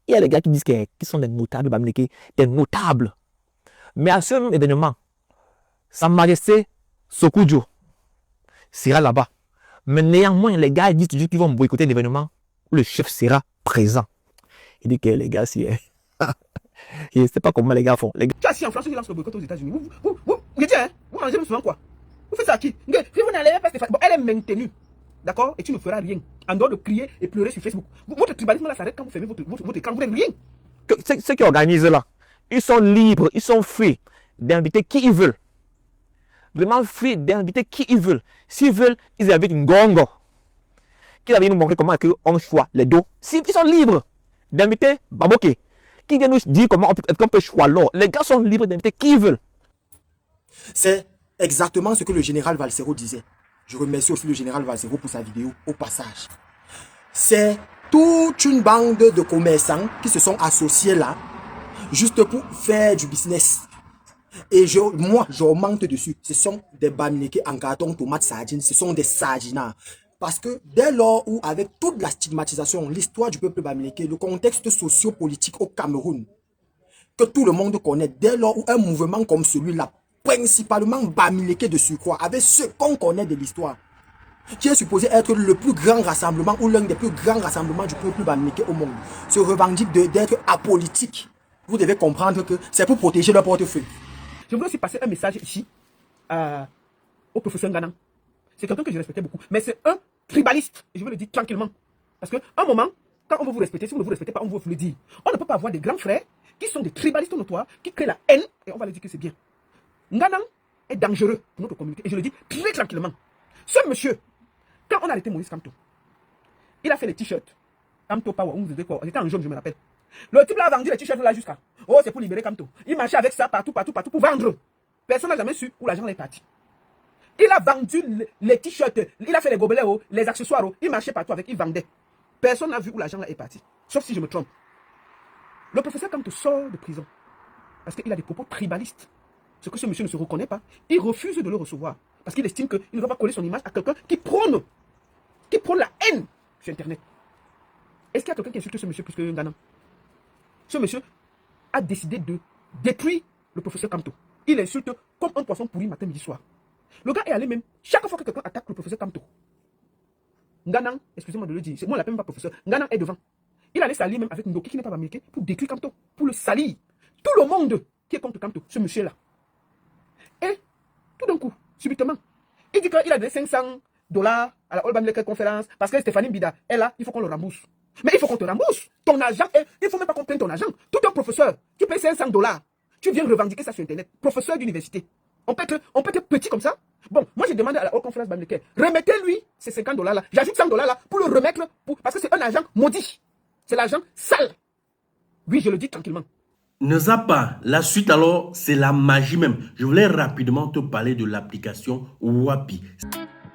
Il y a des gars qui disent qui sont des notables Bamileke, des notables. Mais à ce même événement, Sa Majesté Sokudjo sera là-bas. Mais néanmoins, les gars disent toujours qu'ils vont boycotter l'événement où le chef sera présent. Il dit que les gars, si. Je ne sais pas comment les gars font. Les gars... Tu as assis en France, qui lance le boycott aux États-Unis. Vous dites, hein, vous mangez souvent quoi? Vous faites ça à qui? Vous n'allez pas faire. Bon, elle est maintenue. D'accord? Et tu ne feras rien. En dehors de crier et pleurer sur Facebook. Votre tribalisme là s'arrête quand vous fermez votre écran. Vous n'êtes rien. Ceux qui organisent là, ils sont libres, ils sont free d'inviter qui ils veulent. Vraiment free d'inviter qui ils veulent. S'ils veulent, ils invitent une gongo. Qui va venir nous montrer comment on choisit les dos. Ils sont libres d'inviter Baboke. Qui vient nous dire comment on peut choisir l'or. Les gars sont libres d'inviter qui ils veulent. C'est exactement ce que le général Valsero disait. Je remercie aussi le général Valsero pour sa vidéo au passage. C'est toute une bande de commerçants qui se sont associés là, juste pour faire du business. Et moi, je monte dessus. Ce sont des Bamileke en carton, tomates, sardines. Ce sont des sardinards. Parce que dès lors où, avec toute la stigmatisation, l'histoire du peuple Bamileke, le contexte socio-politique au Cameroun, que tout le monde connaît, dès lors où un mouvement comme celui-là, principalement Bamileke de surcroît, avec ce qu'on connaît de l'histoire, qui est supposé être le plus grand rassemblement ou l'un des plus grands rassemblements du peuple Bamileke au monde, se revendique d'être apolitique. Vous devez comprendre que c'est pour protéger leur portefeuille. Je voudrais aussi passer un message ici au professeur Ngana. C'est quelqu'un que je respectais beaucoup. Mais c'est un tribaliste. Et je veux le dire tranquillement. Parce qu'à un moment, quand on veut vous respecter, si vous ne vous respectez pas, on veut vous le dire. On ne peut pas avoir des grands frères qui sont des tribalistes notoires, qui créent la haine, et on va leur dire que c'est bien. Ngana est dangereux pour notre communauté. Et je le dis très tranquillement. Ce monsieur, quand on a arrêté Maurice Kamto, il a fait les t-shirts. Kamto Power, on vous dit quoi? J'étais en jaune, je me rappelle. Le type là a vendu les t-shirts là jusqu'à. Oh, c'est pour libérer Kamto. Il marchait avec ça partout pour vendre. Personne n'a jamais su où l'argent est parti. Il a vendu les t-shirts, il a fait les gobelets, les accessoires, il marchait partout avec, il vendait. Personne n'a vu où l'argent là est parti. Sauf si je me trompe. Le professeur Kamto sort de prison parce qu'il a des propos tribalistes. Ce que ce monsieur ne se reconnaît pas, il refuse de le recevoir. Parce qu'il estime qu'il ne doit pas coller son image à quelqu'un qui prône la haine sur Internet. Est-ce qu'il y a quelqu'un qui insulte ce monsieur plus que Ngana? Ce monsieur a décidé de détruire le professeur Kamto. Il insulte comme un poisson pourri matin, midi, soir. Le gars est allé même, chaque fois que quelqu'un attaque le professeur Kamto, Ngana, excusez-moi de le dire, moi on l'appelle même pas professeur, Ngana est devant. Il allait s'allier même avec Ndoki qui n'est pas Bamileke pour détruire Kamto, pour le salir. Tout le monde qui est contre Kamto, ce monsieur-là. Et tout d'un coup, subitement, il dit qu'il a donné $500 à la All Bamileke conférence parce que Stéphanie Bida est là, il faut qu'on le rembourse. Mais il faut qu'on te rembourse. Ton argent, il ne faut même pas qu'on prenne ton argent. Tout un professeur qui paye $500, tu viens revendiquer ça sur Internet. Professeur d'université. On peut être petit comme ça. Bon, moi j'ai demandé à la haute conférence Bamileke, remettez-lui ces $50 là. J'ajoute $100 là pour le remettre, parce que c'est un argent maudit. C'est l'argent sale. Oui, je le dis tranquillement. Ne zappe pas. La suite alors, c'est la magie même. Je voulais rapidement te parler de l'application Wapi.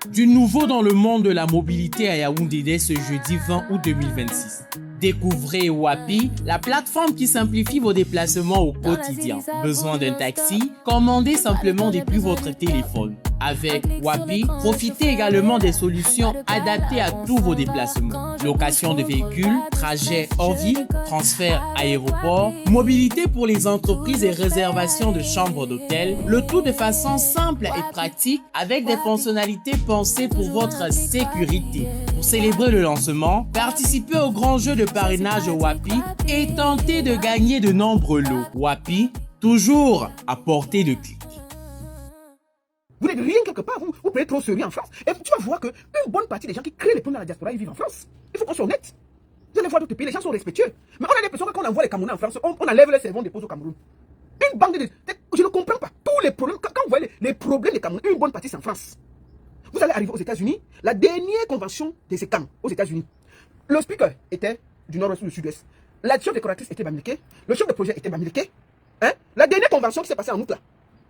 Du nouveau dans le monde de la mobilité à Yaoundé dès ce jeudi 20 août 2026. Découvrez Wapi, la plateforme qui simplifie vos déplacements au quotidien. Besoin d'un taxi? Commandez simplement depuis votre téléphone. Avec Wapi, profitez également des solutions adaptées à tous vos déplacements. Location de véhicules, trajets hors ville, transfert aéroport, mobilité pour les entreprises et réservation de chambres d'hôtel. Le tout de façon simple et pratique avec des fonctionnalités pensées pour votre sécurité. Pour célébrer le lancement, participez au grand jeu de parrainage Wapi et tentez de gagner de nombreux lots. Wapi, toujours à portée de clic. Vous n'êtes rien quelque part, vous prenez trop sérieux en France. Et tu vas voir qu'une bonne partie des gens qui créent les problèmes dans la diaspora, ils vivent en France. Il faut qu'on soit honnête. Vous allez voir d'autres pays, les gens sont respectueux. Mais on a l'impression que quand on envoie les Camerounais en France, on enlève les cerveaux, on dépose au Cameroun. Une bande de... Je ne comprends pas. Tous les problèmes, quand vous voyez les problèmes des Camerounais, une bonne partie c'est en France. Vous allez arriver aux États-Unis, la dernière convention des ECAM aux États-Unis. Le speaker était du nord-ouest ou du sud-ouest. La chef décoratrice était Bamileke. Le chef de projet était Bamileke. Hein? La dernière convention qui s'est passée en août là,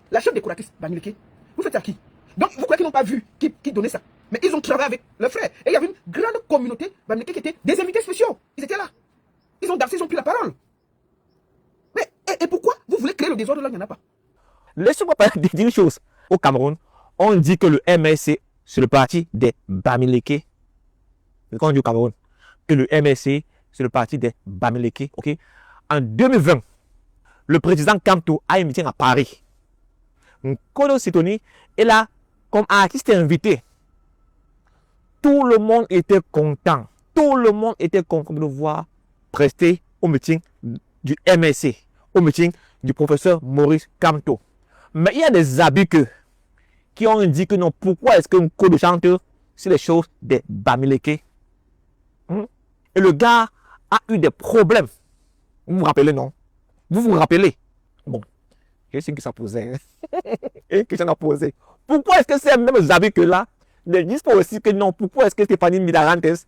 la chef décoratrice Bamileke. Vous faites à qui? Donc vous croyez qu'ils n'ont pas vu qui donnait ça? Mais ils ont travaillé avec leurs frères. Et il y avait une grande communauté Bamileke qui était des invités spéciaux. Ils étaient là. Ils ont dansé, ils ont pris la parole. Mais et pourquoi vous voulez créer le désordre là? Il n'y en a pas. Laissez-moi dire une chose. Au Cameroun, on dit que le MSC, c'est le parti des Bamileke. Quand on dit au Cameroun, que le MSC c'est le parti des Bamileke. Okay? En 2020, le président Kamto a un meeting à Paris. Nkolo Sitoni est là comme artiste invité. Tout le monde était content. Tout le monde était content de le voir prester au meeting du MSC, au meeting du professeur Maurice Kamto. Mais il y a des abus qui ont dit que non, pourquoi est-ce qu'un code de chanteur, c'est les choses des Bamileke? Et le gars a eu des problèmes. Vous vous rappelez, non? Vous vous rappelez? Bon, je sais que ça posait. Et que j'en ai posé. Pourquoi est-ce que ces mêmes abus que là ne disent pas aussi que non? Pourquoi est-ce que Stéphanie Midarantes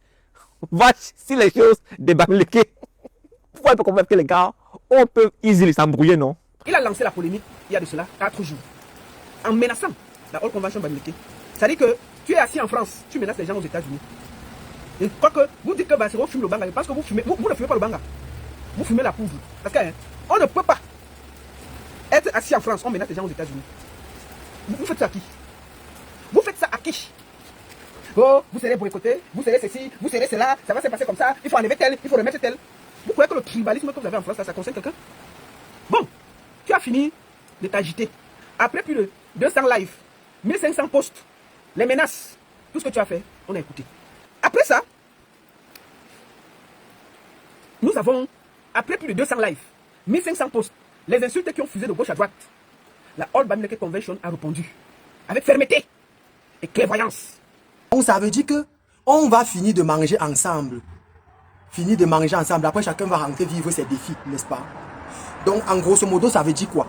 va sur les choses des Bamileke? Pourquoi elle peut comprendre que les gars, on peut easily s'embrouiller, non? Il a lancé la polémique il y a de cela 4 jours, en menaçant la All Convention Bamileke. C'est-à-dire que tu es assis en France, tu menaces les gens aux États-Unis. Et quoi que vous dites que Bassero fume le banga, parce que vous ne fumez pas le banga. Vous fumez la poudre. Parce qu'on ne peut pas être assis en France, on menace les gens aux États-Unis. Vous faites ça à qui? Vous faites ça à qui? Oh, vous serez boycotté, vous serez ceci, vous serez cela, ça va se passer comme ça, il faut enlever tel, il faut remettre tel. Vous croyez que le tribalisme que vous avez en France, ça concerne quelqu'un? Bon, tu as fini de t'agiter. Après plus de 200 lives, 1500 posts, les menaces, tout ce que tu as fait, on a écouté. Après ça, nous avons, après plus de 200 lives, 1500 posts, les insultes qui ont fusé de gauche à droite, la All Bamileke Convention a répondu avec fermeté et clairvoyance. Donc ça veut dire que on va finir de manger ensemble. Finir de manger ensemble. Après, chacun va rentrer vivre ses défis, n'est-ce pas? Donc, en grosso modo, ça veut dire quoi?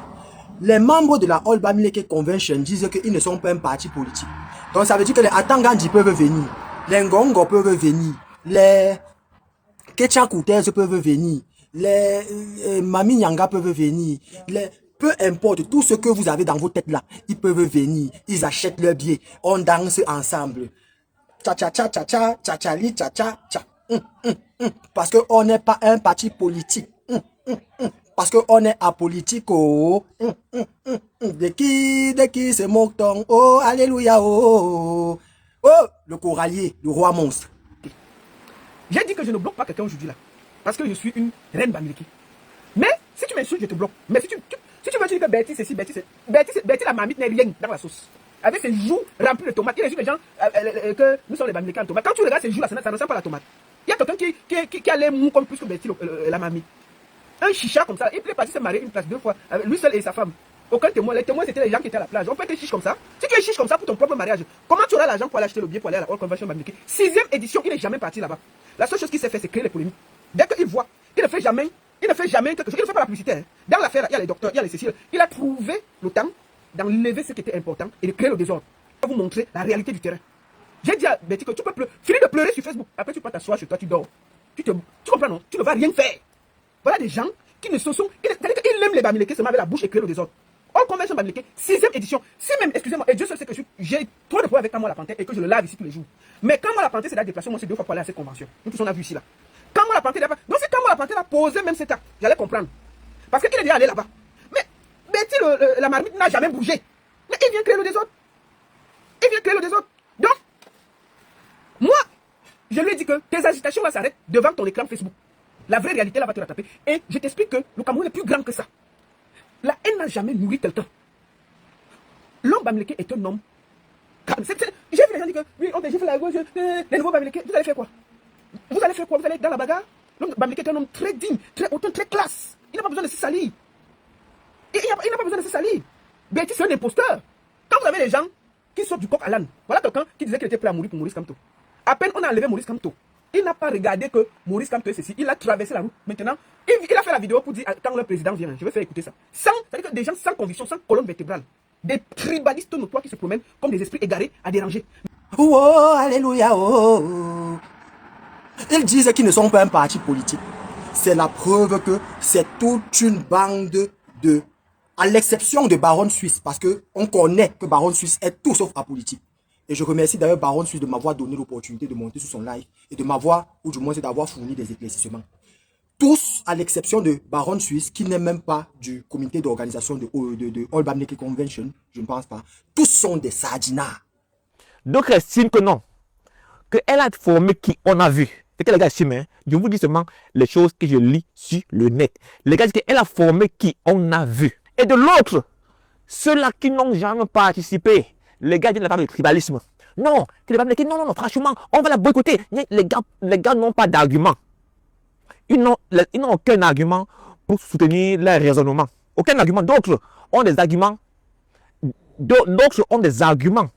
Les membres de la All Bamileke Convention disent qu'ils ne sont pas un parti politique. Donc, ça veut dire que les Atangandi peuvent venir, les Ngongo peuvent venir, les Ketchakoutez peuvent venir, les Mami Nyanga peuvent venir, peu importe, tout ce que vous avez dans vos têtes là, ils peuvent venir, ils achètent leurs billets, on danse ensemble. Cha-cha-cha-cha-cha, cha-cha-li-cha-cha-cha. Parce qu'on n'est pas un parti politique. Parce qu'on est apolitique. Oh. De qui se moque-t-on? Oh, alléluia. Oh, le corallier, le roi monstre. J'ai dit que je ne bloque pas quelqu'un aujourd'hui là. Parce que je suis une reine Bamileke. Mais si tu m'insultes, je te bloque. Mais si tu veux dire que Betty c'est ci, Betty la marmite n'est rien dans la sauce. Avec ses joues remplies de tomates. Il y a des gens que nous sommes les Bamileke en tomates. Quand tu regardes ces joues là, ça ne sent pas la tomate. Il y a quelqu'un qui a les mous comme plus que Betty la marmite. Un chicha comme ça. Il est parti se marier une place 2 fois. Avec lui seul et sa femme. Aucun témoin. Les témoins c'était les gens qui étaient à la plage. On peut être chiche comme ça. Si tu es chiche comme ça pour ton propre mariage, comment tu auras l'argent pour aller acheter le billet pour aller à la All Convention Bamileke? 6e édition, il n'est jamais parti là-bas. La seule chose qu'il s'est fait, c'est créer les polémiques. Dès qu'il voit, il ne fait jamais quelque chose. Il ne fait pas la publicité. Hein. Dans l'affaire, il y a les docteurs, il y a les Cécile. Il a trouvé le temps d'enlever ce qui était important et de créer le désordre. Je vais vous montrer la réalité du terrain. J'ai dit à Betty que tu peux finir de pleurer sur Facebook. Après, tu peux t'asseoir chez toi, tu dors. Tu comprends, non? Tu ne vas rien faire. Voilà des gens qui ne se sont. C'est-à-dire qu'ils aiment les Bamileke seulement avec la bouche et créer le désordre. All Convention Bamileke, 6e édition. Si même, excusez-moi, et Dieu seul sait que j'ai trop de problèmes avec Kamwa Lapanté et que je le lave ici tous les jours. Mais Kamwa Lapanté, c'est la déplacement, moi, c'est 2 fois pour aller à cette convention. Nous tous, on a vu ici là. Kamwa Lapanté, donc si Kamwa Lapanté a posé même cet acte, j'allais comprendre. Parce qu'il est déjà allé là-bas. Mais Betty, la marmite n'a jamais bougé. Mais il vient créer le désordre. Donc, moi, je lui ai dit que tes agitations là s'arrêtent devant ton écran Facebook. La vraie réalité là va te rattraper. Et je t'explique que le Cameroun est plus grand que ça. La haine n'a jamais nourri quelqu'un. L'homme Bamileke est un homme. J'ai vu les gens dire que oui, j'ai fait la gauche, les nouveaux Bamileke, vous allez faire quoi? Vous allez être dans la bagarre? L'homme Bamileke est un homme très digne, très hautain, très classe. Il n'a pas besoin de se salir. Il n'a pas besoin de se salir. Betty, c'est un imposteur. Quand vous avez les gens qui sortent du coq à l'âne, voilà quelqu'un qui disait qu'il était prêt à mourir pour Maurice Kamto. À peine on a enlevé Maurice Kamto. Il n'a pas regardé que Maurice Kamto est ceci. Il a traversé la route. Maintenant, il a fait la vidéo pour dire quand le président vient, je vais faire écouter ça. C'est-à-dire que des gens sans conviction, sans colonne vertébrale, des tribalistes notoires qui se promènent comme des esprits égarés à déranger. Oh, alléluia. Oh. Ils disent qu'ils ne sont pas un parti politique. C'est la preuve que c'est toute une bande de... À l'exception de Baron Suisse, parce qu'on connaît que Baron Suisse est tout sauf apolitique. Et je remercie d'ailleurs Baron Suisse de m'avoir donné l'opportunité de monter sur son live et de m'avoir, ou du moins d'avoir fourni des éclaircissements. Tous, à l'exception de Baron Suisse, qui n'est même pas du comité d'organisation de All Bamileke Convention, je ne pense pas, tous sont des sardinards. Donc, estime que non. Qu'elle a formé qui on a vu. C'est que les gars estiment, hein. Je vous dis seulement les choses que je lis sur le net. Les gars disent qu'elle a formé qui on a vu. Et de l'autre, ceux-là qui n'ont jamais participé, les gars viennent de parler de tribalisme. Non, non, franchement, on va la boycotter. Les gars n'ont pas d'argument. Ils n'ont aucun argument pour soutenir leur raisonnement. Aucun argument. D'autres ont des arguments. D'autres ont des arguments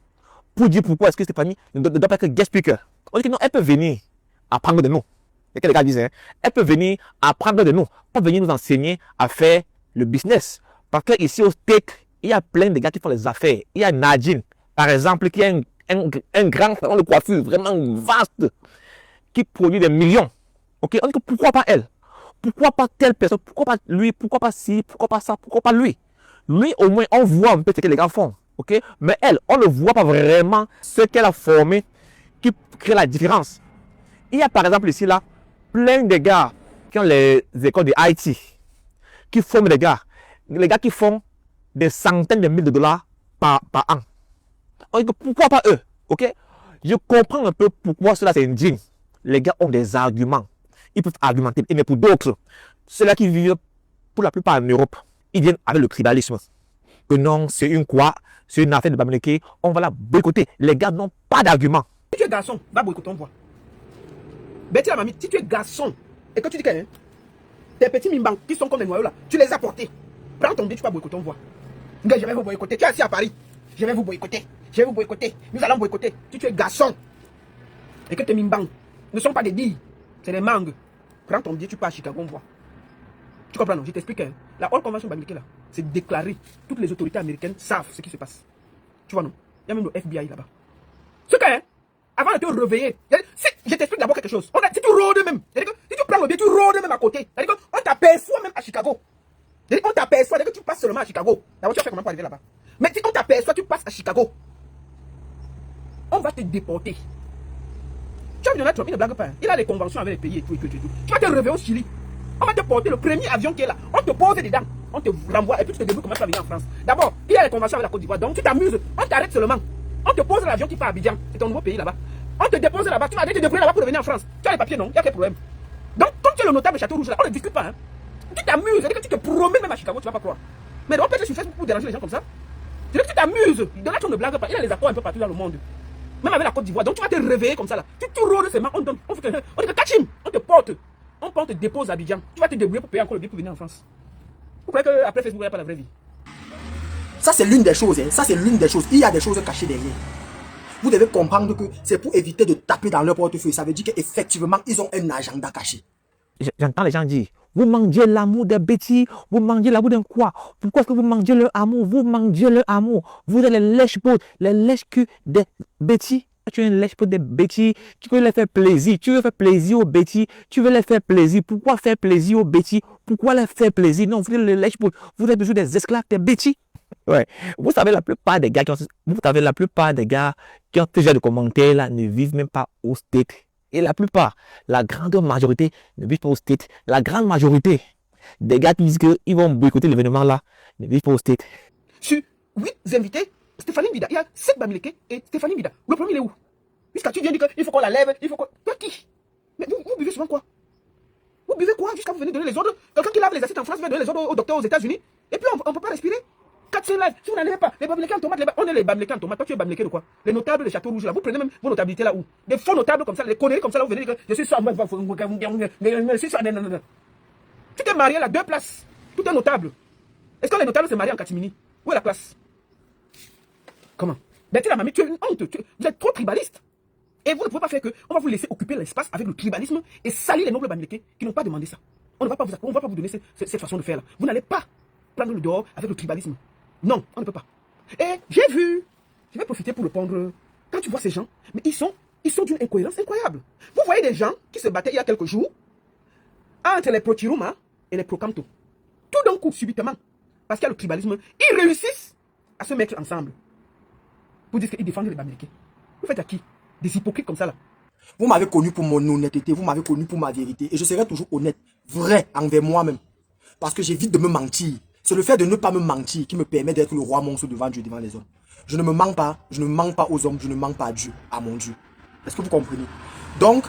pour dire pourquoi est-ce que Stéphanie ne doit pas être guest speaker. On dit que non, elle peut venir apprendre de nous. C'est ce que les gars disent. Hein? Elle peut venir apprendre de nous. Pour venir nous enseigner à faire le business. Parce qu'ici au States, il y a plein de gars qui font les affaires. Il y a Nadine, par exemple, qui est un grand salon de coiffure vraiment vaste, qui produit des millions. Ok, on dit que pourquoi pas elle? Pourquoi pas telle personne? Pourquoi pas lui? Pourquoi pas ci? Pourquoi pas ça? Pourquoi pas lui? Lui, au moins, on voit un peu ce que les gars font. Ok, mais elle, on ne voit pas vraiment ce qu'elle a formé qui crée la différence. Il y a par exemple ici, là, plein de gars qui ont les écoles de IT, qui forment des gars. Les gars qui font des centaines de milliers de dollars par an. On dit que pourquoi pas eux? Ok, je comprends un peu pourquoi cela c'est indigne. Les gars ont des arguments. Ils peuvent argumenter. Mais pour d'autres, ceux-là qui vivent pour la plupart en Europe, ils viennent avec le tribalisme. Que non, c'est une quoi? C'est une affaire de Bamileke. On va la boycotter. Les gars n'ont pas d'argument. Si tu es garçon, va boycotter, on voit. Betty la mamie, si tu es garçon et que tu dis que tes petits mimbans qui sont comme des noyaux là, tu les as portés. Prends ton dé, tu vas boycotter, on voit. Je vais vous boycotter. Tu es assis à Paris. Je vais vous boycotter. Je vais vous boycotter. Nous allons boycotter. Si tu es garçon et que tes mimbans ne sont pas des billes, c'est des mangues. Prends ton billet, tu pars à Chicago, on voit. Tu comprends, non? Je t'explique. Hein? La Haute Convention Bamileke là, c'est déclaré. Toutes les autorités américaines savent ce qui se passe. Tu vois, non? Il y a même le FBI là-bas. Ce que, hein, avant de te réveiller, je t'explique d'abord quelque chose. Si tu rôdes même, si tu prends le billet, tu rôdes même à côté. On t'aperçoit même à Chicago. On t'aperçoit, que tu passes seulement à Chicago. D'abord, tu vas faire comment pour arriver là-bas. Mais si on t'aperçoit, tu passes à Chicago. On va te déporter. Tu as vu Donald Trump, il ne blague pas. Hein. Il a les conventions avec les pays et tout. Tu vas te réveiller au Chili. On va te porter le premier avion qui est là. On te pose dedans. On te renvoie et puis tu te débrouilles comment tu vas venir en France. D'abord, il y a les conventions avec la Côte d'Ivoire. Donc tu t'amuses. On t'arrête seulement. On te pose l'avion qui part à Abidjan. C'est ton nouveau pays là-bas. On te dépose là-bas. Tu vas te débrouiller là-bas pour revenir en France. Tu as les papiers, non? Il y a quel problème? Donc, comme tu es le notable Château Rouge là, on ne discute pas. Hein. Tu t'amuses. C'est-à-dire que tu te promènes même à Chicago, tu ne vas pas croire. Mais on peut être sur Facebook pour déranger les gens comme ça. C'est-à-dire que tu t'amuses. Donald Trump ne blague pas. Il a les accords un peu partout dans le monde. Même avec la Côte d'Ivoire. Donc tu vas te réveiller comme ça là. Tu rôdes seulement. On dit que catch him. On te porte. On te dépose à Abidjan. Tu vas te débrouiller pour payer encore le billet pour venir en France. Vous croyez qu'après Facebook, il n'y a pas la vraie vie? Ça, c'est l'une des choses. Hein. Ça, c'est l'une des choses. Il y a des choses cachées derrière. Vous devez comprendre que c'est pour éviter de taper dans leur portefeuille. Ça veut dire qu'effectivement, ils ont un agenda caché. J'entends les gens dire, vous mangez l'amour des bêtis, vous mangez l'amour d'un quoi? Pourquoi est-ce que vous mangez leur amour? Vous mangez leur amour. Vous êtes les lèches-potes, les lèches-culs des bêtis. Tu es un lèche-pote des bêtis, tu veux les faire plaisir, tu veux faire plaisir aux bêtis, tu veux les faire plaisir. Pourquoi faire plaisir aux bêtis? Pourquoi les faire plaisir? Non, vous êtes les lèche-potes, vous êtes toujours des esclaves des bêtis. Ouais. Vous savez, la plupart des gars qui ont ce genre de commentaires là ne vivent même pas au States. Et la grande majorité ne vivent pas au States. La grande majorité des gars qui disent qu'ils vont boycotter l'événement là ne vivent pas au States. Sur 8 invités, Stéphanie Mbida, il y a 7 Bamileke et Stéphanie Mbida. Le premier, il est où? Jusqu'à tu viens dire qu'il faut qu'on la lève, il faut qu'on... Toi qui? Mais vous buvez souvent quoi? Vous buvez quoi jusqu'à vous venez donner les ordres? Quelqu'un qui lave les assiettes en France vient donner les ordres au docteur aux États-Unis. Et puis on ne peut pas respirer. 400 lives, si vous n'enlevez pas, les Bamileke en tomate, on est les Bamileke en tomate. Toi tu es Bamileke de quoi? Les notables des Châteaux Rouges là, vous prenez même vos notabilités là où? Des faux notables comme ça, les conneries comme ça là, vous venez dire que je suis sûr, tu t'es marié là, 2 places. Tout est notable. Est-ce que les notables se marient en catimini? Où est la place? Comment? Betty la mamie, tu es une honte. Vous êtes trop tribaliste. Et vous ne pouvez pas faire que on va vous laisser occuper l'espace avec le tribalisme et salir les nobles Bamileke qui n'ont pas demandé ça. On ne va pas vous donner cette façon de faire là. Vous n'allez pas prendre le dehors avec le tribalisme. Non, on ne peut pas. Et j'ai vu, je vais profiter pour répondre. Quand tu vois ces gens, mais ils sont d'une incohérence incroyable. Vous voyez des gens qui se battaient il y a quelques jours entre les pro-Chiruma et les pro-Kamto. Tout d'un coup, subitement, parce qu'il y a le tribalisme, ils réussissent à se mettre ensemble pour dire qu'ils défendent les Bamileke. Vous faites à qui? Des hypocrites comme ça là. Vous m'avez connu pour mon honnêteté, vous m'avez connu pour ma vérité. Et je serai toujours honnête, vrai envers moi-même. Parce que j'évite de me mentir. C'est le fait de ne pas me mentir qui me permet d'être le roi monstre devant Dieu, devant les hommes. Je ne me mens pas, je ne mens pas aux hommes, je ne mens pas à Dieu, à mon Dieu. Est-ce que vous comprenez? Donc,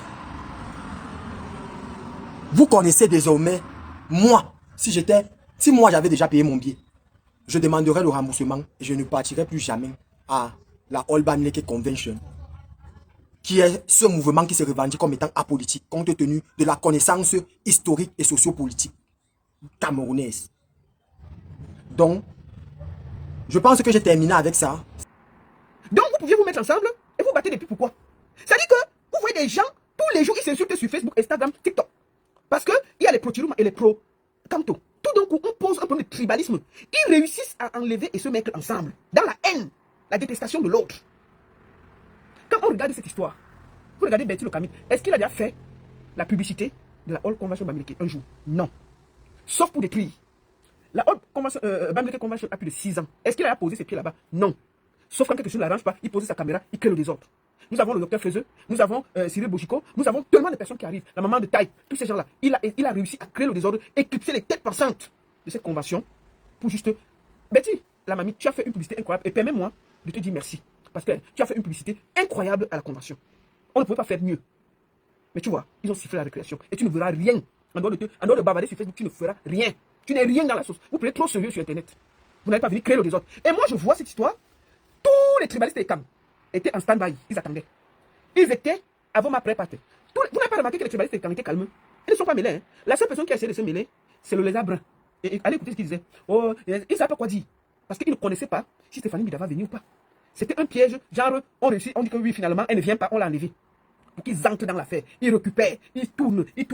Vous connaissez désormais, moi, si moi j'avais déjà payé mon billet, je demanderais le remboursement et je ne partirais plus jamais à la All Bamileke Convention, qui est ce mouvement qui se revendique comme étant apolitique, compte tenu de la connaissance historique et sociopolitique camerounaise. Donc, je pense que j'ai terminé avec ça. Donc, vous pouviez vous mettre ensemble et vous battez depuis pourquoi? C'est-à-dire que vous voyez des gens, tous les jours, ils s'insultent sur Facebook, Instagram, TikTok. Parce qu'il y a les pro-Chirouma et les pro-Kamto. Tout d'un coup, on pose un problème de tribalisme. Ils réussissent à enlever et se mettre ensemble, dans la haine, la détestation de l'autre. Quand on regarde cette histoire, vous regardez Bertie Locamit, est-ce qu'il a déjà fait la publicité de la All Convention Bamileke un jour? Non. Sauf pour détruire. La All Convention, Bamileke Convention a plus de 6 ans. Est-ce qu'il a posé ses pieds là-bas? Non. Sauf quand quelque chose ne l'arrange pas, il pose sa caméra, il crée le désordre. Nous avons le docteur Feuzeux, nous avons Cyril Bojiko, nous avons tellement de personnes qui arrivent, la maman de Taï, tous ces gens-là. Il a réussi à créer le désordre, éclipser les têtes pensantes de cette convention pour juste... Betty, la mamie, tu as fait une publicité incroyable et permets-moi de te dire merci. Parce que tu as fait une publicité incroyable à la convention. On ne pouvait pas faire mieux. Mais tu vois, ils ont sifflé la récréation et tu ne verras rien. En dehors de bavarder sur Facebook, tu ne feras rien. Tu n'es rien dans la sauce. Vous prenez trop sérieux sur Internet. Vous n'avez pas venu créer le désordre. Et moi, je vois cette histoire. Tous les tribalistes et les camps étaient en stand-by. Ils attendaient. Ils étaient avant ma pré-partie. Vous n'avez pas remarqué que les tribalistes et les camps étaient calmes? Ils ne sont pas mêlés. Hein. La seule personne qui a essayé de se mêler, c'est le lézard brun. Et allez écouter ce qu'il disait. Oh, ils ne savaient pas quoi dire. Parce qu'ils ne connaissaient pas si Stéphanie Bida va venir ou pas. C'était un piège. Genre, on réussit, on dit que oui, finalement, elle ne vient pas, on l'a enlevée. Pour qu'ils entrent dans l'affaire. Ils récupèrent, ils tournent. Et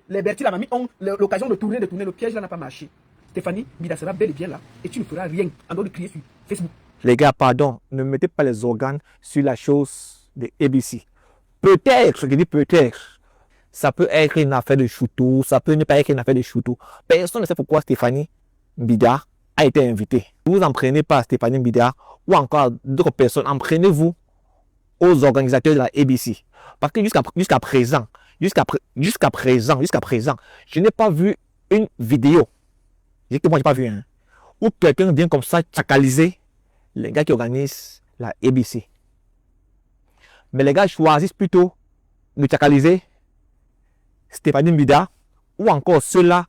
les Bertie, la mamie, ont l'occasion de tourner. Le piège là n'a pas marché. Stéphanie Bida sera bel et bien là. Et tu ne feras rien en dehors de crier sur Facebook. Les gars, pardon, ne mettez pas les organes sur la chose de ABC. Peut-être, je dis peut-être, ça peut être une affaire de choutou, ça peut ne pas être une affaire de choutou. Personne ne sait pourquoi Stéphanie Bida a été invitée. Vous en prenez pas Stéphanie Bida ou encore d'autres personnes, en prenez-vous aux organisateurs de la ABC. Parce que jusqu'à présent, je n'ai pas vu une vidéo, je dis que moi je n'ai pas vu, hein, où quelqu'un vient comme ça chacaliser les gars qui organisent la ABC. Mais les gars choisissent plutôt de chacaliser Stéphanie Bida ou encore ceux-là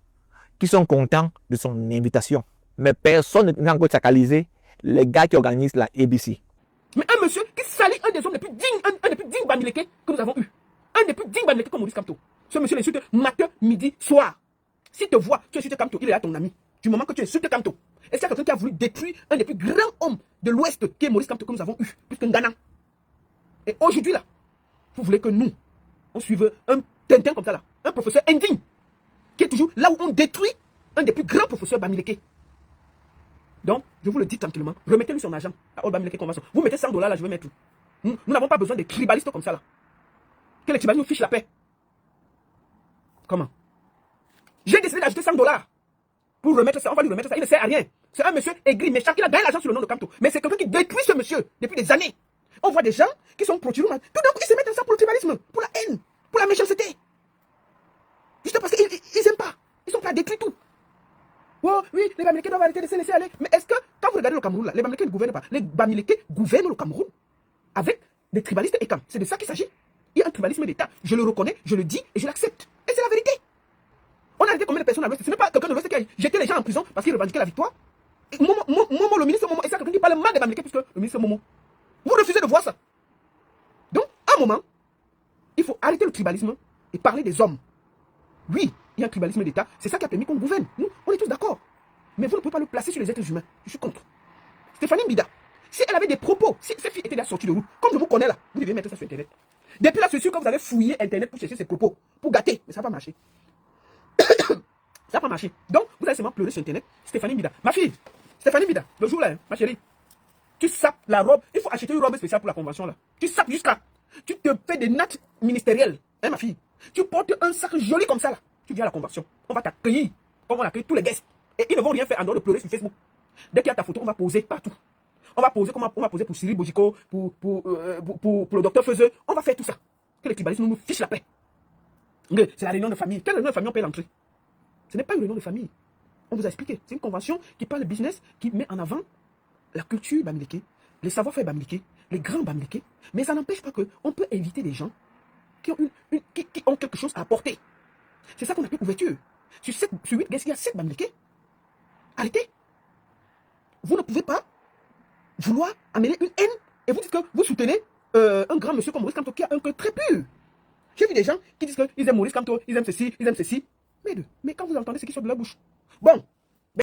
qui sont contents de son invitation. Mais personne n'a encore chacalisé les gars qui organisent la ABC. Mais un monsieur qui salit un des hommes les plus dignes, un des plus dignes Bamileke que nous avons eu. Un des plus dignes Bamileke comme Maurice Kamto. Ce monsieur l'insulte matin, midi, soir. S'il te voit, tu insultes Kamto, il est là ton ami. Du moment que tu insultes Kamto. Est-ce qu'il y a quelqu'un qui a voulu détruire un des plus grands hommes de l'Ouest qui est Maurice Kamto que nous avons eu, plus qu'un Ghana? Et aujourd'hui là, vous voulez que nous, on suive un Tintin comme ça là, un professeur indigne, qui est toujours là où on détruit un des plus grands professeurs Bamileke. Donc, je vous le dis tranquillement, remettez-lui son argent à All Bamileke Convention. Vous mettez 100 $ là, je vais mettre. Nous n'avons pas besoin des tribalistes comme ça là. Que les tribalistes nous fichent la paix. Comment? J'ai décidé d'ajouter 100 $ pour remettre ça. On va lui remettre ça. Il ne sert à rien. C'est un monsieur aigri, méchant, qui a gagné l'argent sur le nom de Kamto. Mais c'est quelqu'un qui détruit ce monsieur depuis des années. On voit des gens qui sont pro-Chirouma. Tout d'un coup, ils se mettent ensemble pour le tribalisme, pour la haine, pour la méchanceté. Juste parce qu'ils n'aiment pas. Ils sont prêts à détruire tout. Oh oui, les Bamileke doivent arrêter de se laisser aller. Mais est-ce que, quand vous regardez le Cameroun, là, les Bamileke ne gouvernent pas. Les Bamileke gouvernent le Cameroun avec des tribalistes et camps. C'est de ça qu'il s'agit. Il y a un tribalisme d'État. Je le reconnais, je le dis et je l'accepte. Et c'est la vérité. On a arrêté combien de personnes à l'Ouest? Ce n'est pas quelqu'un de l'Ouest qui a jeté les gens en prison parce qu'il revendiquait la victoire. Et Momo, le ministre Momo, et c'est quelqu'un qui parle mal des Bamileke puisque le ministre Momo. Vous refusez de voir ça. Donc, à un moment, il faut arrêter le tribalisme et parler des hommes. Oui, il y a un tribalisme d'État. C'est ça qui a permis qu'on gouverne. Nous, on est tous d'accord. Mais vous ne pouvez pas le placer sur les êtres humains. Je suis contre. Stéphanie Bida, si elle avait des propos, si ces filles étaient déjà sorties de route, comme je vous connais là, vous devez mettre ça sur Internet. Depuis là, c'est sûr que vous avez fouillé Internet pour chercher ses propos, pour gâter. Mais ça n'a pas marché. Ça n'a pas marché. Donc, vous allez seulement pleurer sur Internet. Stéphanie Bida, ma fille, Stéphanie Bida, le jour là, hein, ma chérie, tu sapes la robe. Il faut acheter une robe spéciale pour la convention là. Tu sapes jusqu'à. Tu te fais des nattes ministérielles, hein, ma fille. Tu portes un sac joli comme ça là. Tu viens à la convention. On va t'accueillir comme on accueille tous les guests. Et ils ne vont rien faire en dehors de pleurer sur Facebook. Dès qu'il y a ta photo, on va poser partout. On va poser comme on va poser pour Cyril Bojiko, pour le docteur Feuzeux. On va faire tout ça. Que les tribalistes nous fichent la paix. C'est la réunion de famille. Quelle réunion de famille on paye l'entrée? Ce n'est pas une réunion de famille. On vous a expliqué. C'est une convention qui parle de business, qui met en avant la culture bamileke, les savoir-faire bamileke, les grands bamileke. Mais ça n'empêche pas qu'on peut inviter des gens qui ont, qui ont quelque chose à apporter. C'est ça qu'on appelle ouverture. Sur 8 guests, il y a 7 Bamileke. Arrêtez. Vous ne pouvez pas vouloir amener une haine et vous dites que vous soutenez un grand monsieur comme Maurice Kamto qui a un cœur très pur. J'ai vu des gens qui disent qu'ils aiment Maurice Kamto, ils aiment ceci, ils aiment ceci. Mais quand vous entendez ce qui sort de leur bouche. Bon,